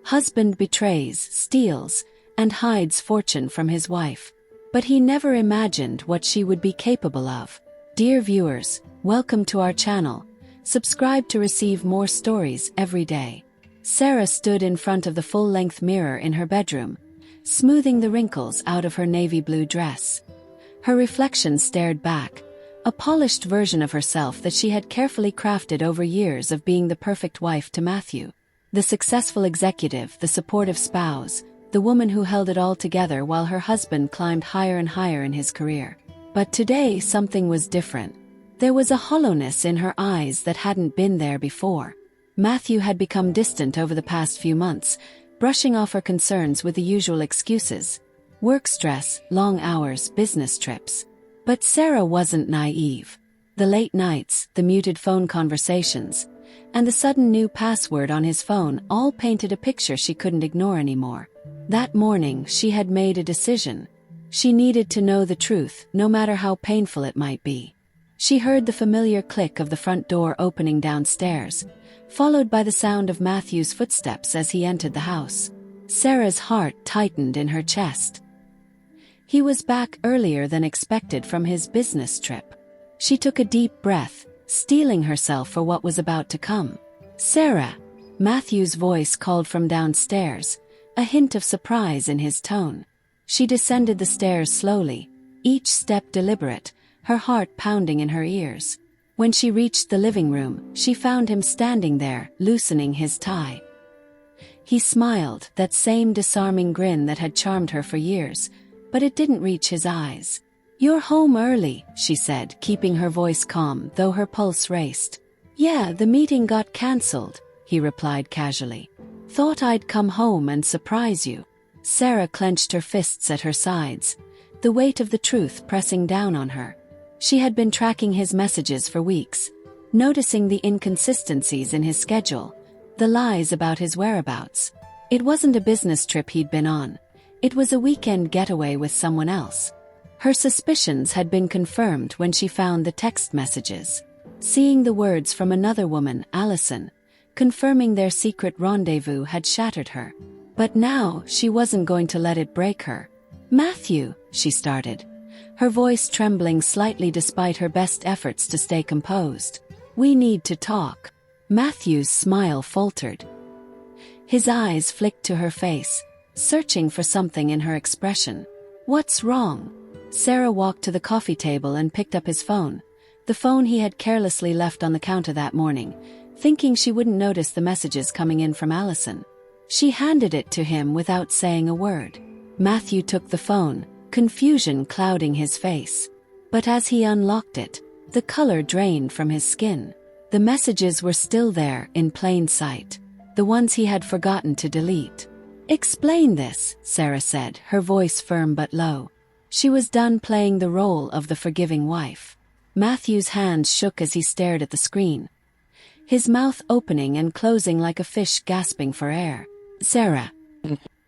Husband betrays, steals, and hides fortune from his wife. But he never imagined what she would be capable of. Dear viewers, welcome to our channel. Subscribe to receive more stories every day. Sarah stood in front of the full-length mirror in her bedroom, smoothing the wrinkles out of her navy blue dress. Her reflection stared back, a polished version of herself that she had carefully crafted over years of being the perfect wife to Matthew. The successful executive, the supportive spouse, the woman who held it all together while her husband climbed higher and higher in his career. But today something was different. There was a hollowness in her eyes that hadn't been there before. Matthew had become distant over the past few months, brushing off her concerns with the usual excuses. Work stress, long hours, business trips. But Sarah wasn't naive. The late nights, the muted phone conversations, and the sudden new password on his phone all painted a picture she couldn't ignore anymore. That morning, she had made a decision. She needed to know the truth, no matter how painful it might be. She heard the familiar click of the front door opening downstairs, followed by the sound of Matthew's footsteps as he entered the house. Sarah's heart tightened in her chest. He was back earlier than expected from his business trip. She took a deep breath, steeling herself for what was about to come. "Sarah!" Matthew's voice called from downstairs, a hint of surprise in his tone. She descended the stairs slowly, each step deliberate, her heart pounding in her ears. When she reached the living room, she found him standing there, loosening his tie. He smiled, that same disarming grin that had charmed her for years, but it didn't reach his eyes. "You're home early," she said, keeping her voice calm, though her pulse raced. "Yeah, the meeting got cancelled," he replied casually. "Thought I'd come home and surprise you." Sarah clenched her fists at her sides, the weight of the truth pressing down on her. She had been tracking his messages for weeks, noticing the inconsistencies in his schedule, the lies about his whereabouts. It wasn't a business trip he'd been on. It was a weekend getaway with someone else. Her suspicions had been confirmed when she found the text messages. Seeing the words from another woman, Allison, confirming their secret rendezvous had shattered her. But now, she wasn't going to let it break her. "Matthew," she started, her voice trembling slightly despite her best efforts to stay composed. "We need to talk." Matthew's smile faltered. His eyes flicked to her face, searching for something in her expression. "What's wrong?" Sarah walked to the coffee table and picked up his phone, the phone he had carelessly left on the counter that morning, thinking she wouldn't notice the messages coming in from Allison. She handed it to him without saying a word. Matthew took the phone, confusion clouding his face. But as he unlocked it, the color drained from his skin. The messages were still there, in plain sight, the ones he had forgotten to delete. "Explain this," Sarah said, her voice firm but low. She was done playing the role of the forgiving wife. Matthew's hands shook as he stared at the screen, his mouth opening and closing like a fish gasping for air. "Sarah,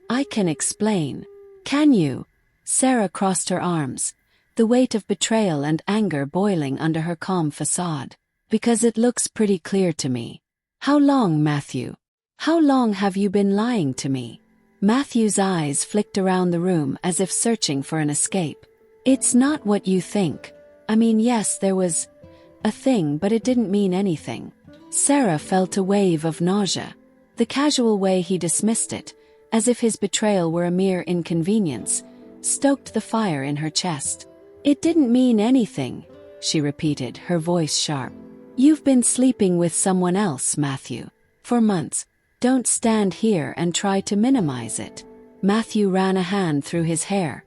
I can explain." "Can you?" Sarah crossed her arms, the weight of betrayal and anger boiling under her calm facade. "Because it looks pretty clear to me." "How long, Matthew? How long have you been lying to me?" Matthew's eyes flicked around the room as if searching for an escape. "It's not what you think. I mean, yes, there was a thing, but it didn't mean anything." Sarah felt a wave of nausea. The casual way he dismissed it, as if his betrayal were a mere inconvenience, stoked the fire in her chest. "It didn't mean anything," she repeated, her voice sharp. "You've been sleeping with someone else, Matthew, for months. Don't stand here and try to minimize it." Matthew ran a hand through his hair,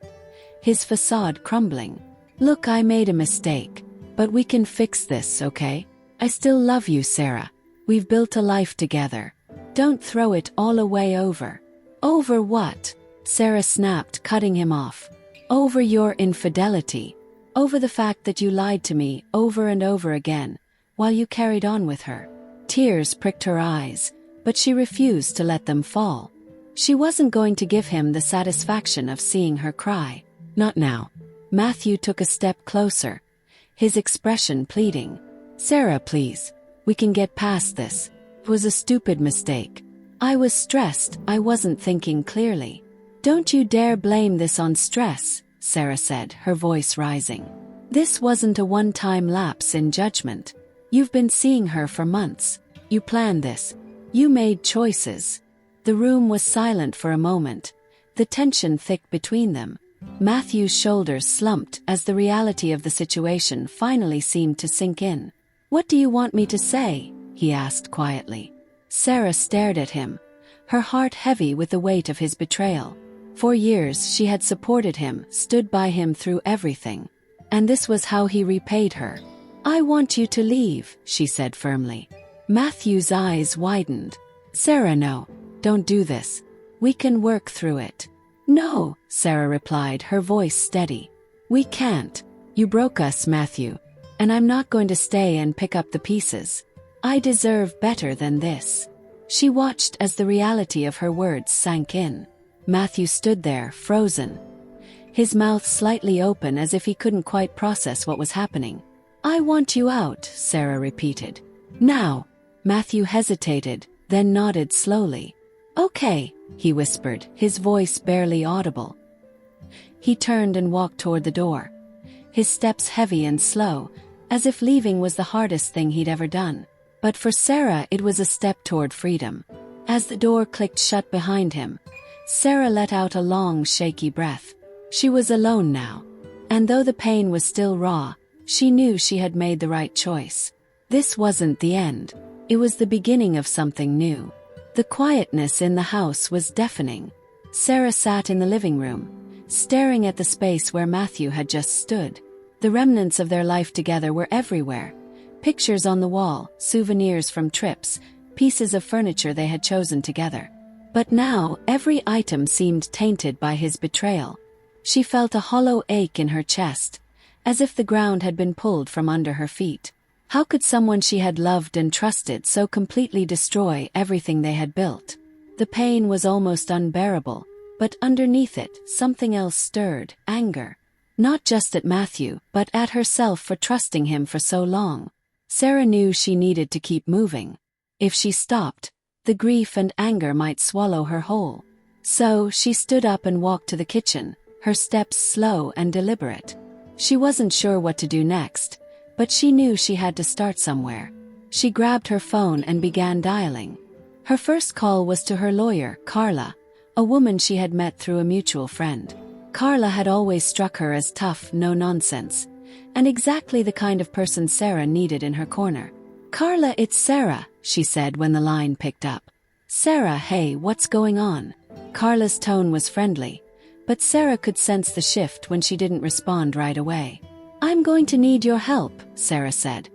his facade crumbling. "Look, I made a mistake, but we can fix this, okay? I still love you, Sarah. We've built a life together. Don't throw it all away over." "Over what?" Sarah snapped, cutting him off. "Over your infidelity. Over the fact that you lied to me over and over again, while you carried on with her." Tears pricked her eyes, but she refused to let them fall. She wasn't going to give him the satisfaction of seeing her cry. Not now. Matthew took a step closer, his expression pleading. "Sarah, please. We can get past this. It was a stupid mistake. I was stressed, I wasn't thinking clearly. Don't you dare blame this on stress, Sarah said, her voice rising. This wasn't a one-time lapse in judgment. You've been seeing her for months. You planned this. You made choices. The room was silent for a moment, the tension thick between them. Matthew's shoulders slumped as the reality of the situation finally seemed to sink in. What do you want me to say? He asked quietly. Sarah stared at him, her heart heavy with the weight of his betrayal. For years she had supported him, stood by him through everything. And this was how he repaid her. I want you to leave, she said firmly. Matthew's eyes widened. Sarah, no, don't do this. We can work through it. No, Sarah replied, her voice steady. We can't. You broke us, Matthew. And I'm not going to stay and pick up the pieces. I deserve better than this. She watched as the reality of her words sank in. Matthew stood there, frozen, his mouth slightly open as if he couldn't quite process what was happening. I want you out, Sarah repeated. Now. Matthew hesitated, then nodded slowly. Okay, he whispered, his voice barely audible. He turned and walked toward the door, his steps heavy and slow, as if leaving was the hardest thing he'd ever done. But for Sarah it was a step toward freedom. As the door clicked shut behind him, Sarah let out a long, shaky breath. She was alone now, and though the pain was still raw, she knew she had made the right choice. This wasn't the end. It was the beginning of something new. The quietness in the house was deafening. Sarah sat in the living room, staring at the space where Matthew had just stood. The remnants of their life together were everywhere. Pictures on the wall, souvenirs from trips, pieces of furniture they had chosen together. But now, every item seemed tainted by his betrayal. She felt a hollow ache in her chest, as if the ground had been pulled from under her feet. How could someone she had loved and trusted so completely destroy everything they had built? The pain was almost unbearable, but underneath it, something else stirred, anger. Not just at Matthew, but at herself for trusting him for so long. Sarah knew she needed to keep moving. If she stopped, the grief and anger might swallow her whole. So she stood up and walked to the kitchen, her steps slow and deliberate. She wasn't sure what to do next, but she knew she had to start somewhere. She grabbed her phone and began dialing. Her first call was to her lawyer, Carla, a woman she had met through a mutual friend. Carla had always struck her as tough, no-nonsense, and exactly the kind of person Sarah needed in her corner. Carla, it's Sarah, she said when the line picked up. Sarah, hey, what's going on? Carla's tone was friendly, but Sarah could sense the shift when she didn't respond right away. I'm going to need your help, Sarah said,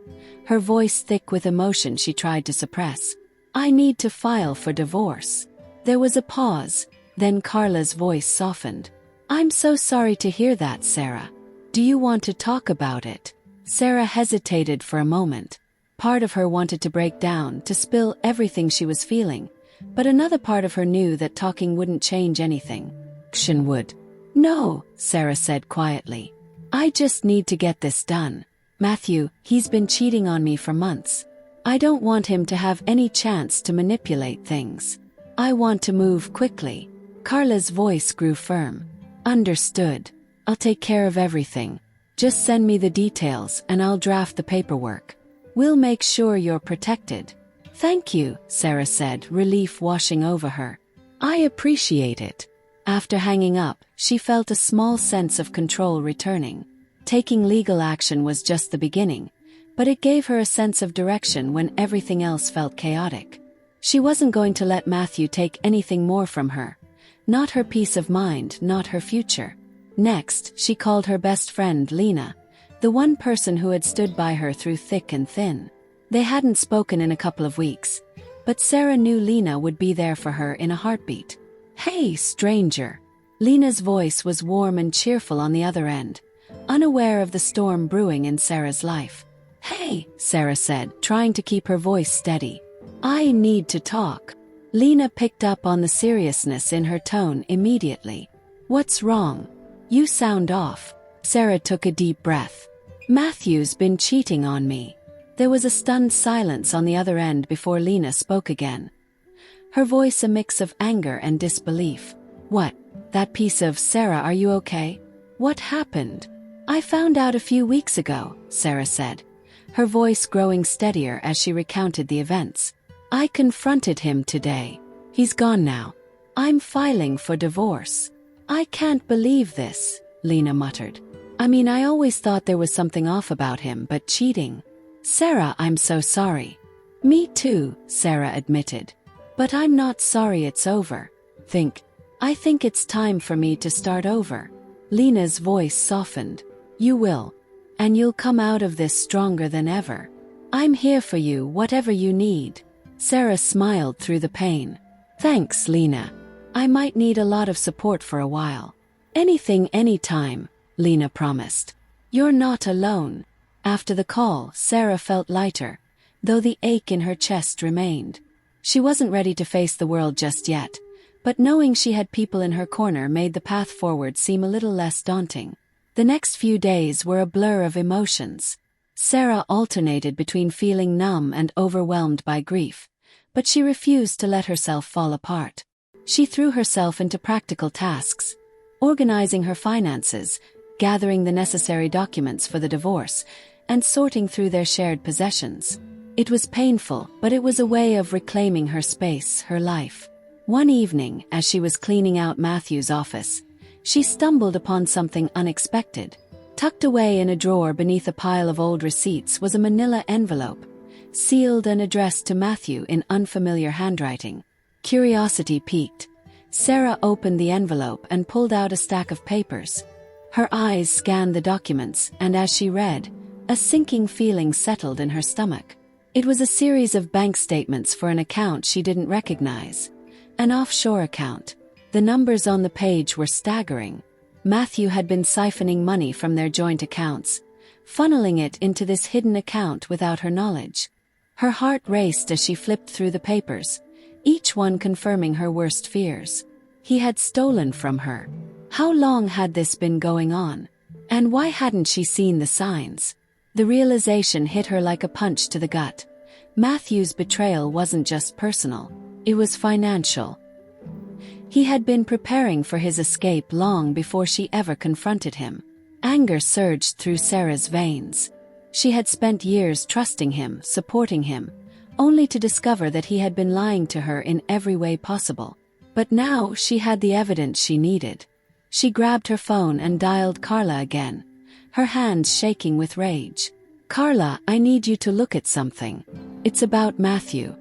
her voice thick with emotion she tried to suppress. I need to file for divorce. There was a pause, then Carla's voice softened. I'm so sorry to hear that, Sarah. Do you want to talk about it? Sarah hesitated for a moment. Part of her wanted to break down, to spill everything she was feeling, but another part of her knew that talking wouldn't change anything. Action would. No, Sarah said quietly. I just need to get this done. Matthew, he's been cheating on me for months. I don't want him to have any chance to manipulate things. I want to move quickly. Carla's voice grew firm. Understood. I'll take care of everything. Just send me the details and I'll draft the paperwork. We'll make sure you're protected. Thank you, Sarah said, relief washing over her. I appreciate it. After hanging up, she felt a small sense of control returning. Taking legal action was just the beginning, but it gave her a sense of direction when everything else felt chaotic. She wasn't going to let Matthew take anything more from her. Not her peace of mind, not her future. Next, she called her best friend Lena, the one person who had stood by her through thick and thin. They hadn't spoken in a couple of weeks, but Sarah knew Lena would be there for her in a heartbeat. Hey, stranger. Lena's voice was warm and cheerful on the other end, unaware of the storm brewing in Sarah's life. Hey, Sarah said, trying to keep her voice steady. I need to talk. Lena picked up on the seriousness in her tone immediately. What's wrong? You sound off. Sarah took a deep breath. Matthew's been cheating on me. There was a stunned silence on the other end before Lena spoke again. her voice a mix of anger and disbelief. "What? That piece of Sarah, are you okay? What happened?" "I found out a few weeks ago," Sarah said, her voice growing steadier as she recounted the events. "I confronted him today. He's gone now. I'm filing for divorce." "I can't believe this," Lena muttered. "I mean, I always thought there was something off about him, but cheating." "Sarah, I'm so sorry." "Me too," Sarah admitted. "But I'm not sorry it's over. I think it's time for me to start over." Lena's voice softened. "You will. And you'll come out of this stronger than ever. I'm here for you, whatever you need." Sarah smiled through the pain. "Thanks, Lena. I might need a lot of support for a while." "Anything, anytime," Lena promised. "You're not alone." After the call, Sarah felt lighter, though the ache in her chest remained. She wasn't ready to face the world just yet, but knowing she had people in her corner made the path forward seem a little less daunting. The next few days were a blur of emotions. Sarah alternated between feeling numb and overwhelmed by grief, but she refused to let herself fall apart. She threw herself into practical tasks, organizing her finances, gathering the necessary documents for the divorce, and sorting through their shared possessions. It was painful, but it was a way of reclaiming her space, her life. One evening, as she was cleaning out Matthew's office, she stumbled upon something unexpected. Tucked away in a drawer beneath a pile of old receipts was a manila envelope, sealed and addressed to Matthew in unfamiliar handwriting. Curiosity piqued. Sarah opened the envelope and pulled out a stack of papers. Her eyes scanned the documents, and as she read, a sinking feeling settled in her stomach. It was a series of bank statements for an account she didn't recognize. An offshore account. The numbers on the page were staggering. Matthew had been siphoning money from their joint accounts, funneling it into this hidden account without her knowledge. Her heart raced as she flipped through the papers, each one confirming her worst fears. He had stolen from her. How long had this been going on? And why hadn't she seen the signs? The realization hit her like a punch to the gut. Matthew's betrayal wasn't just personal, it was financial. He had been preparing for his escape long before she ever confronted him. Anger surged through Sarah's veins. She had spent years trusting him, supporting him, only to discover that he had been lying to her in every way possible. But now she had the evidence she needed. She grabbed her phone and dialed Carla again, her hands shaking with rage. "Carla, I need you to look at something. It's about Matthew.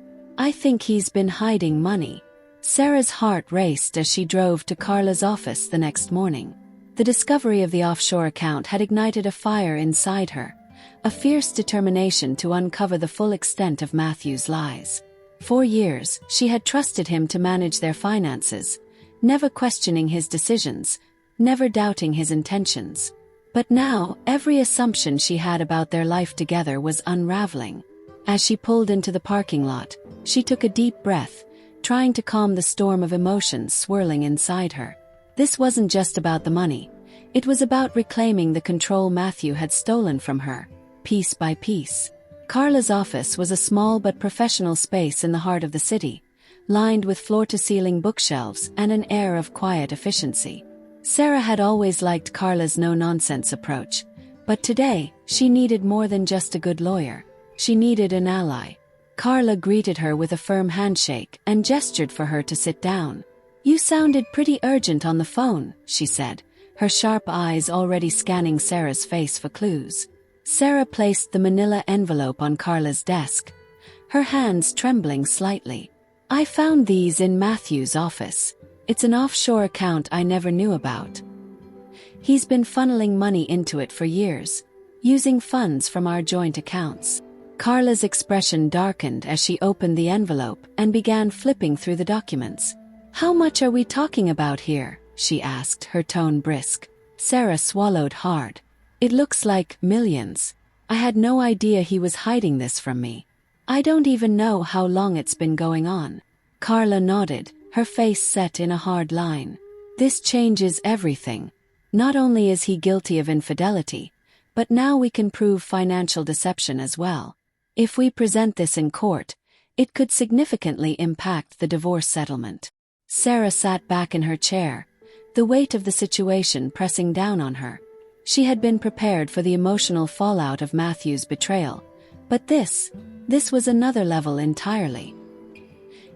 I think he's been hiding money." Sarah's heart raced as she drove to Carla's office the next morning. The discovery of the offshore account had ignited a fire inside her, a fierce determination to uncover the full extent of Matthew's lies. For years, she had trusted him to manage their finances, never questioning his decisions, never doubting his intentions. But now, every assumption she had about their life together was unraveling. As she pulled into the parking lot, she took a deep breath, trying to calm the storm of emotions swirling inside her. This wasn't just about the money. It was about reclaiming the control Matthew had stolen from her, piece by piece. Carla's office was a small but professional space in the heart of the city, lined with floor-to-ceiling bookshelves and an air of quiet efficiency. Sarah had always liked Carla's no-nonsense approach, but today, she needed more than just a good lawyer. She needed an ally. Carla greeted her with a firm handshake and gestured for her to sit down. "You sounded pretty urgent on the phone," she said, her sharp eyes already scanning Sarah's face for clues. Sarah placed the manila envelope on Carla's desk, her hands trembling slightly. "I found these in Matthew's office. It's an offshore account I never knew about. He's been funneling money into it for years, using funds from our joint accounts." Carla's expression darkened as she opened the envelope and began flipping through the documents. "How much are we talking about here?" she asked, her tone brisk. Sarah swallowed hard. "It looks like millions. I had no idea he was hiding this from me. I don't even know how long it's been going on." Carla nodded, her face set in a hard line. "This changes everything. Not only is he guilty of infidelity, but now we can prove financial deception as well. If we present this in court, It could significantly impact the divorce settlement. Sarah sat back in her chair, the weight of the situation pressing down on her. She had been prepared for the emotional fallout of Matthew's betrayal, but this was another level entirely.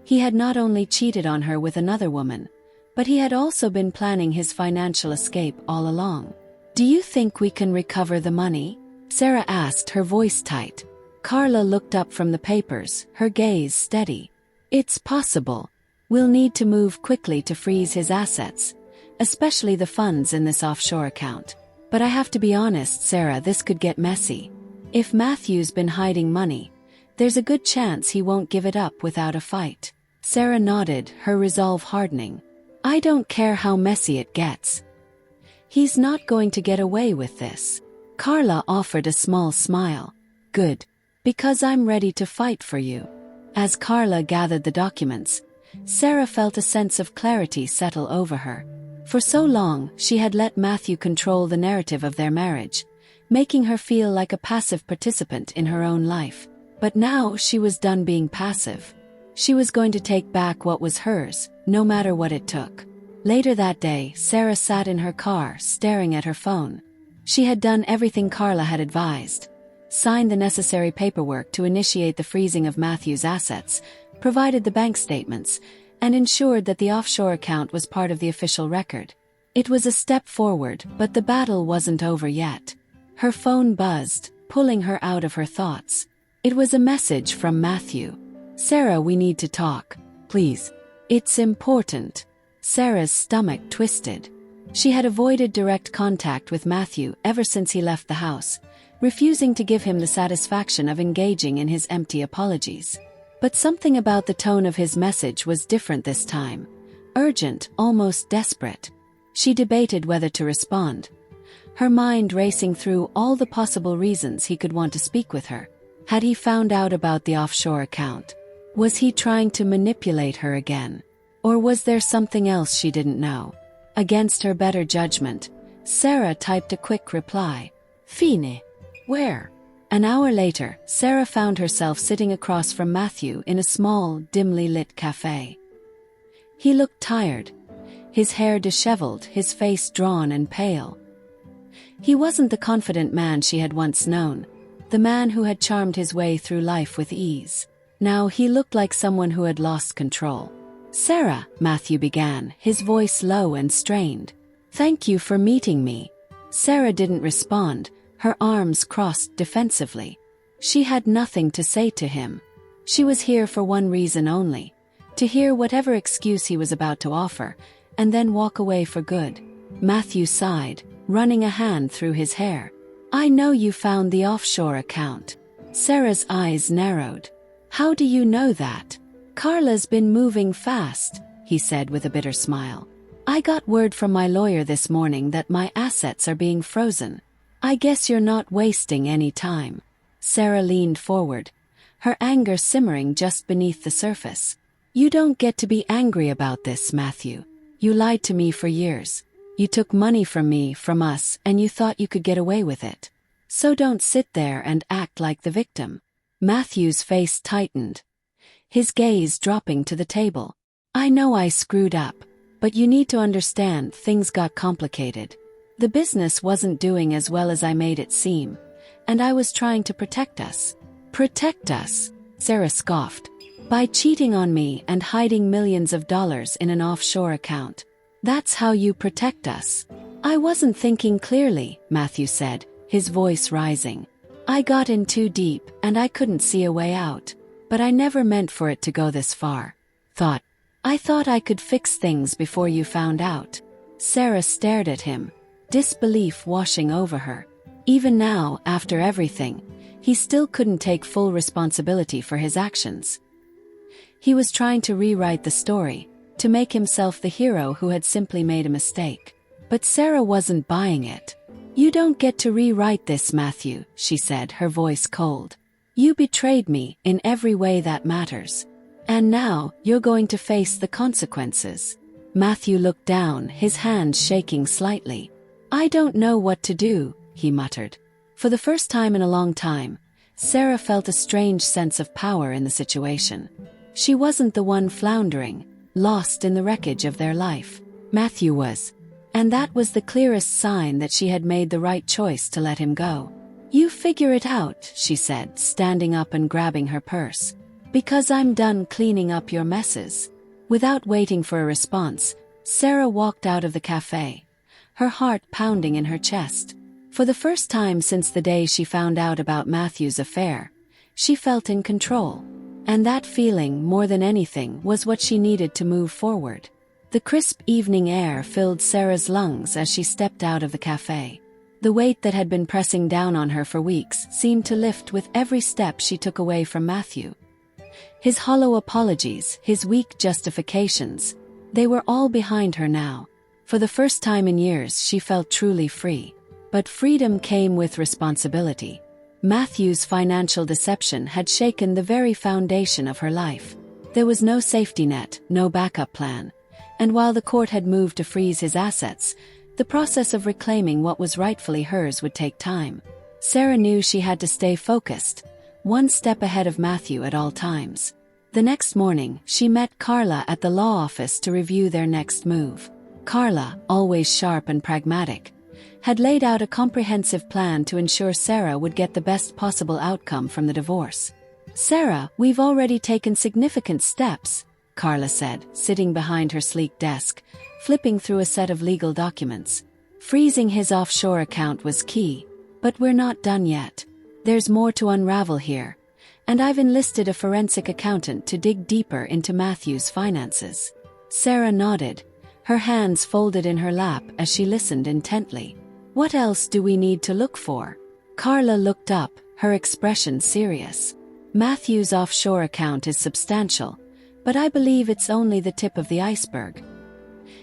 He had not only cheated on her with another woman, but he had also been planning his financial escape all along. "Do you think we can recover the money?" Sarah asked, her voice tight. Carla looked up from the papers, her gaze steady. "It's possible. We'll need to move quickly to freeze his assets, especially the funds in this offshore account. But I have to be honest, Sarah, this could get messy. If Matthew's been hiding money, there's a good chance he won't give it up without a fight." Sarah nodded, her resolve hardening. "I don't care how messy it gets. He's not going to get away with this." Carla offered a small smile. "Good. Because I'm ready to fight for you." As Carla gathered the documents, Sarah felt a sense of clarity settle over her. For so long, she had let Matthew control the narrative of their marriage, making her feel like a passive participant in her own life. But now she was done being passive. She was going to take back what was hers, no matter what it took. Later that day, Sarah sat in her car, staring at her phone. She had done everything Carla had advised. Signed the necessary paperwork to initiate the freezing of Matthew's assets, provided the bank statements, and ensured that the offshore account was part of the official record. It was a step forward, but the battle wasn't over yet. Her phone buzzed, pulling her out of her thoughts. It was a message from Matthew. "Sarah, we need to talk. Please. It's important." Sarah's stomach twisted. She had avoided direct contact with Matthew ever since he left the house, refusing to give him the satisfaction of engaging in his empty apologies. But something about the tone of his message was different this time. Urgent, almost desperate. She debated whether to respond, her mind racing through all the possible reasons he could want to speak with her. Had he found out about the offshore account? Was he trying to manipulate her again? Or was there something else she didn't know? Against her better judgment, Sarah typed a quick reply. "Fine. Where?" An hour later, Sarah found herself sitting across from Matthew in a small, dimly lit cafe. He looked tired, his hair disheveled, his face drawn and pale. He wasn't the confident man she had once known, the man who had charmed his way through life with ease. Now he looked like someone who had lost control. "Sarah," Matthew began, his voice low and strained. "Thank you for meeting me." Sarah didn't respond, her arms crossed defensively. She had nothing to say to him. She was here for one reason only, to hear whatever excuse he was about to offer, and then walk away for good. Matthew sighed, running a hand through his hair. "I know you found the offshore account." Sarah's eyes narrowed. "How do you know that?" "Carla's been moving fast," he said with a bitter smile. "I got word from my lawyer this morning that my assets are being frozen. I guess you're not wasting any time." Sarah leaned forward, her anger simmering just beneath the surface. "You don't get to be angry about this, Matthew. You lied to me for years. You took money from me, from us, and you thought you could get away with it. So don't sit there and act like the victim." Matthew's face tightened, his gaze dropping to the table. "I know I screwed up, but you need to understand things got complicated. The business wasn't doing as well as I made it seem, and I was trying to protect us." "Protect us?" Sarah scoffed. "By cheating on me and hiding millions of dollars in an offshore account. That's how you protect us." "I wasn't thinking clearly," Matthew said, his voice rising. "I got in too deep, and I couldn't see a way out. But I never meant for it to go this far. I thought I could fix things before you found out." Sarah stared at him, disbelief washing over her. Even now, after everything, he still couldn't take full responsibility for his actions. He was trying to rewrite the story, to make himself the hero who had simply made a mistake. But Sarah wasn't buying it. "You don't get to rewrite this, Matthew," she said, her voice cold. "You betrayed me in every way that matters. And now, you're going to face the consequences." Matthew looked down, his hands shaking slightly. "I don't know what to do," he muttered. For the first time in a long time, Sarah felt a strange sense of power in the situation. She wasn't the one floundering, lost in the wreckage of their life. Matthew was. And that was the clearest sign that she had made the right choice to let him go. "You figure it out," she said, standing up and grabbing her purse. "Because I'm done cleaning up your messes." Without waiting for a response, Sarah walked out of the cafe, her heart pounding in her chest. For the first time since the day she found out about Matthew's affair, she felt in control. And that feeling, more than anything, was what she needed to move forward. The crisp evening air filled Sarah's lungs as she stepped out of the cafe. The weight that had been pressing down on her for weeks seemed to lift with every step she took away from Matthew. His hollow apologies, his weak justifications, they were all behind her now. For the first time in years she felt truly free. But freedom came with responsibility. Matthew's financial deception had shaken the very foundation of her life. There was no safety net, no backup plan. And while the court had moved to freeze his assets, the process of reclaiming what was rightfully hers would take time. Sarah knew she had to stay focused, one step ahead of Matthew at all times. The next morning, she met Carla at the law office to review their next move. Carla, always sharp and pragmatic, had laid out a comprehensive plan to ensure Sarah would get the best possible outcome from the divorce. "Sarah, we've already taken significant steps," Carla said, sitting behind her sleek desk, flipping through a set of legal documents. "Freezing his offshore account was key, but we're not done yet. There's more to unravel here, and I've enlisted a forensic accountant to dig deeper into Matthew's finances." Sarah nodded, her hands folded in her lap as she listened intently. "What else do we need to look for?" Carla looked up, her expression serious. "Matthew's offshore account is substantial, but I believe it's only the tip of the iceberg.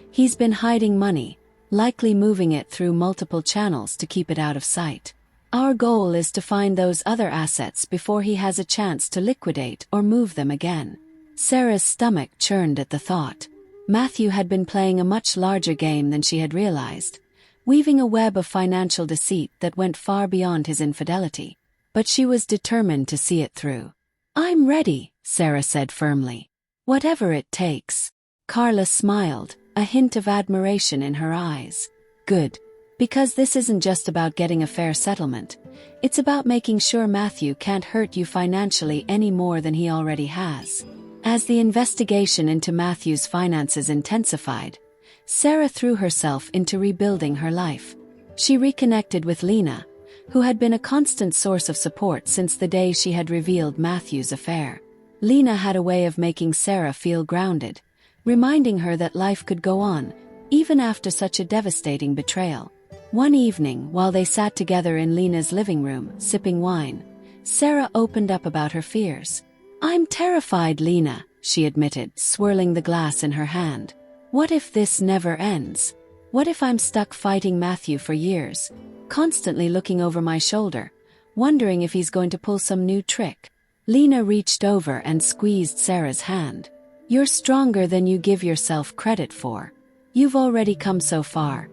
He's been hiding money, likely moving it through multiple channels to keep it out of sight. Our goal is to find those other assets before he has a chance to liquidate or move them again." Sarah's stomach churned at the thought. Matthew had been playing a much larger game than she had realized, weaving a web of financial deceit that went far beyond his infidelity. But she was determined to see it through. "I'm ready," Sarah said firmly. "Whatever it takes." Carla smiled, a hint of admiration in her eyes. "Good. Because this isn't just about getting a fair settlement. It's about making sure Matthew can't hurt you financially any more than he already has." As the investigation into Matthew's finances intensified, Sarah threw herself into rebuilding her life. She reconnected with Lena, who had been a constant source of support since the day she had revealed Matthew's affair. Lena had a way of making Sarah feel grounded, reminding her that life could go on, even after such a devastating betrayal. One evening, while they sat together in Lena's living room, sipping wine, Sarah opened up about her fears. "I'm terrified, Lena," she admitted, swirling the glass in her hand. "What if this never ends? What if I'm stuck fighting Matthew for years, constantly looking over my shoulder, wondering if he's going to pull some new trick?" Lena reached over and squeezed Sarah's hand. "You're stronger than you give yourself credit for. You've already come so far.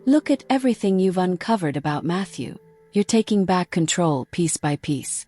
Look at everything you've uncovered about Matthew. You're taking back control piece by piece.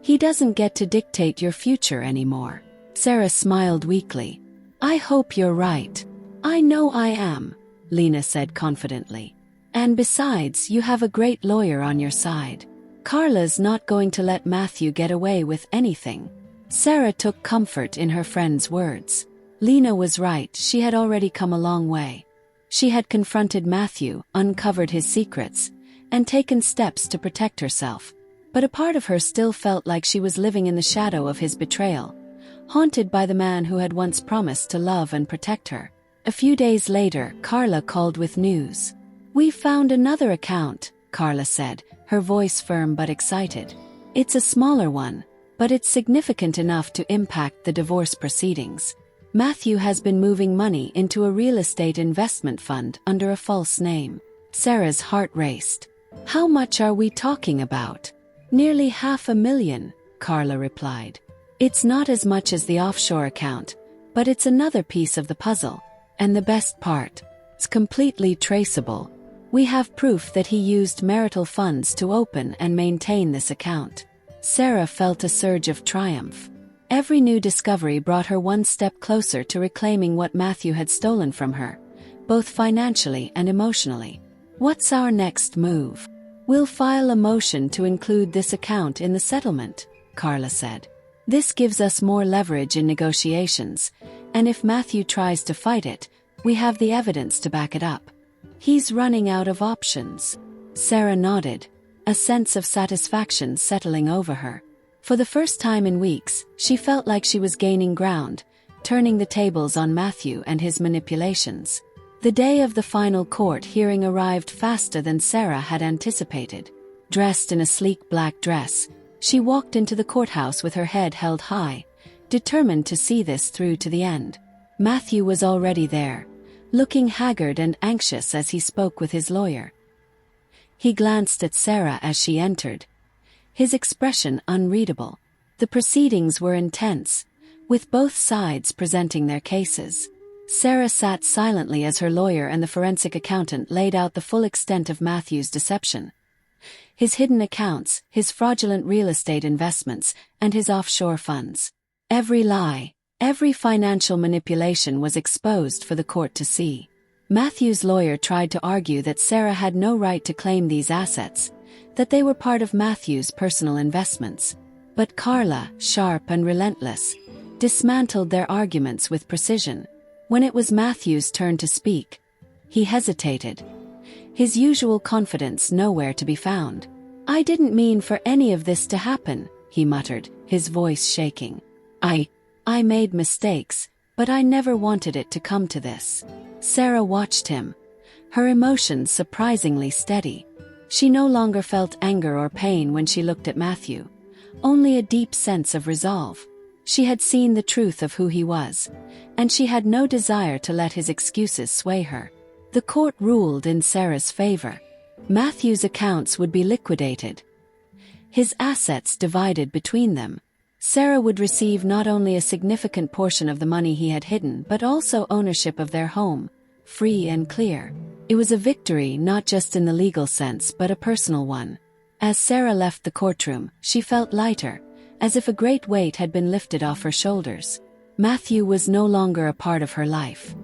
He doesn't get to dictate your future anymore." Sarah smiled weakly. "I hope you're right." "I know I am," Lena said confidently. "And besides, you have a great lawyer on your side. Carla's not going to let Matthew get away with anything." Sarah took comfort in her friend's words. Lena was right, she had already come a long way. She had confronted Matthew, uncovered his secrets, and taken steps to protect herself. But a part of her still felt like she was living in the shadow of his betrayal, haunted by the man who had once promised to love and protect her. A few days later, Carla called with news. "We found another account," Carla said, her voice firm but excited. "It's a smaller one, but it's significant enough to impact the divorce proceedings. Matthew has been moving money into a real estate investment fund under a false name." Sarah's heart raced. "How much are we talking about?" "Nearly $500,000, Carla replied. "It's not as much as the offshore account, but it's another piece of the puzzle. And the best part, it's completely traceable. We have proof that he used marital funds to open and maintain this account." Sarah felt a surge of triumph. Every new discovery brought her one step closer to reclaiming what Matthew had stolen from her, both financially and emotionally. "What's our next move?" "We'll file a motion to include this account in the settlement," Carla said. "This gives us more leverage in negotiations, and if Matthew tries to fight it, we have the evidence to back it up." "He's running out of options." Sarah nodded, a sense of satisfaction settling over her. For the first time in weeks, she felt like she was gaining ground, turning the tables on Matthew and his manipulations. The day of the final court hearing arrived faster than Sarah had anticipated. Dressed in a sleek black dress, she walked into the courthouse with her head held high, determined to see this through to the end. Matthew was already there, looking haggard and anxious as he spoke with his lawyer. He glanced at Sarah as she entered, his expression unreadable. The proceedings were intense, with both sides presenting their cases. Sarah sat silently as her lawyer and the forensic accountant laid out the full extent of Matthew's deception. His hidden accounts, his fraudulent real estate investments, and his offshore funds. Every lie, every financial manipulation was exposed for the court to see. Matthew's lawyer tried to argue that Sarah had no right to claim these assets, that they were part of Matthew's personal investments. But Carla, sharp and relentless, dismantled their arguments with precision. When it was Matthew's turn to speak, he hesitated, his usual confidence nowhere to be found. "I didn't mean for any of this to happen," he muttered, his voice shaking. I made mistakes, but I never wanted it to come to this." Sarah watched him, her emotions surprisingly steady. She no longer felt anger or pain when she looked at Matthew, only a deep sense of resolve. She had seen the truth of who he was, and she had no desire to let his excuses sway her. The court ruled in Sarah's favor. Matthew's accounts would be liquidated, his assets divided between them. Sarah would receive not only a significant portion of the money he had hidden but also ownership of their home, free and clear. It was a victory not just in the legal sense but a personal one. As Sarah left the courtroom, she felt lighter, as if a great weight had been lifted off her shoulders. Matthew was no longer a part of her life.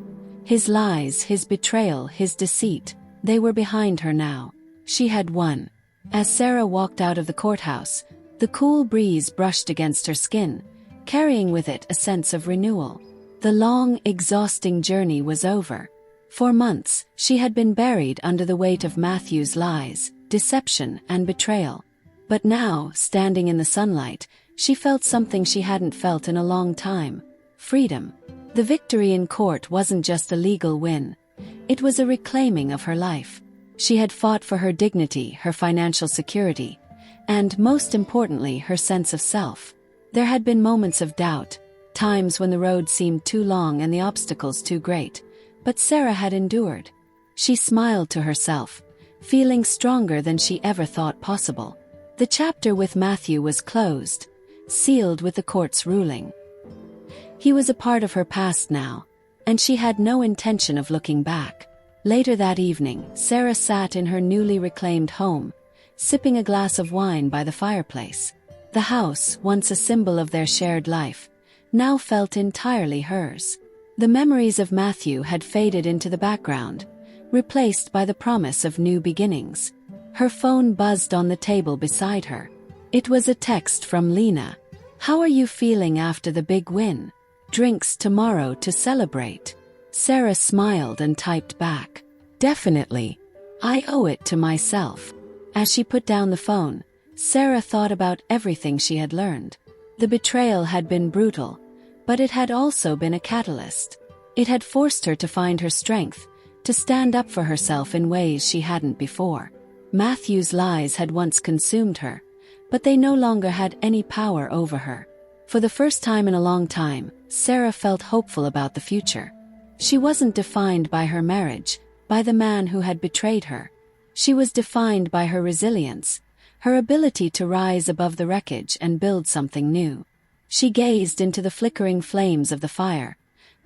His lies, his betrayal, his deceit, they were behind her now. She had won. As Sarah walked out of the courthouse, the cool breeze brushed against her skin, carrying with it a sense of renewal. The long, exhausting journey was over. For months, she had been buried under the weight of Matthew's lies, deception, and betrayal. But now, standing in the sunlight, she felt something she hadn't felt in a long time: freedom. The victory in court wasn't just a legal win. It was a reclaiming of her life. She had fought for her dignity, her financial security, and, most importantly, her sense of self. There had been moments of doubt, times when the road seemed too long and the obstacles too great, but Sarah had endured. She smiled to herself, feeling stronger than she ever thought possible. The chapter with Matthew was closed, sealed with the court's ruling. He was a part of her past now, and she had no intention of looking back. Later that evening, Sarah sat in her newly reclaimed home, sipping a glass of wine by the fireplace. The house, once a symbol of their shared life, now felt entirely hers. The memories of Matthew had faded into the background, replaced by the promise of new beginnings. Her phone buzzed on the table beside her. It was a text from Lena. "How are you feeling after the big win? Drinks tomorrow to celebrate." Sarah smiled and typed back, "Definitely. I owe it to myself." As she put down the phone, Sarah thought about everything she had learned. The betrayal had been brutal, but it had also been a catalyst. It had forced her to find her strength, to stand up for herself in ways she hadn't before. Matthew's lies had once consumed her, but they no longer had any power over her. For the first time in a long time, Sarah felt hopeful about the future. She wasn't defined by her marriage, by the man who had betrayed her. She was defined by her resilience, her ability to rise above the wreckage and build something new. She gazed into the flickering flames of the fire,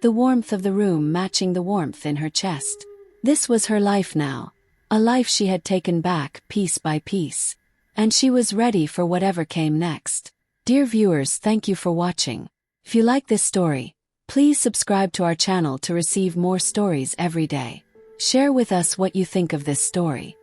the warmth of the room matching the warmth in her chest. This was her life now, a life she had taken back piece by piece. and she was ready for whatever came next. Dear viewers, thank you for watching. If you like this story, please subscribe to our channel to receive more stories every day. Share with us what you think of this story.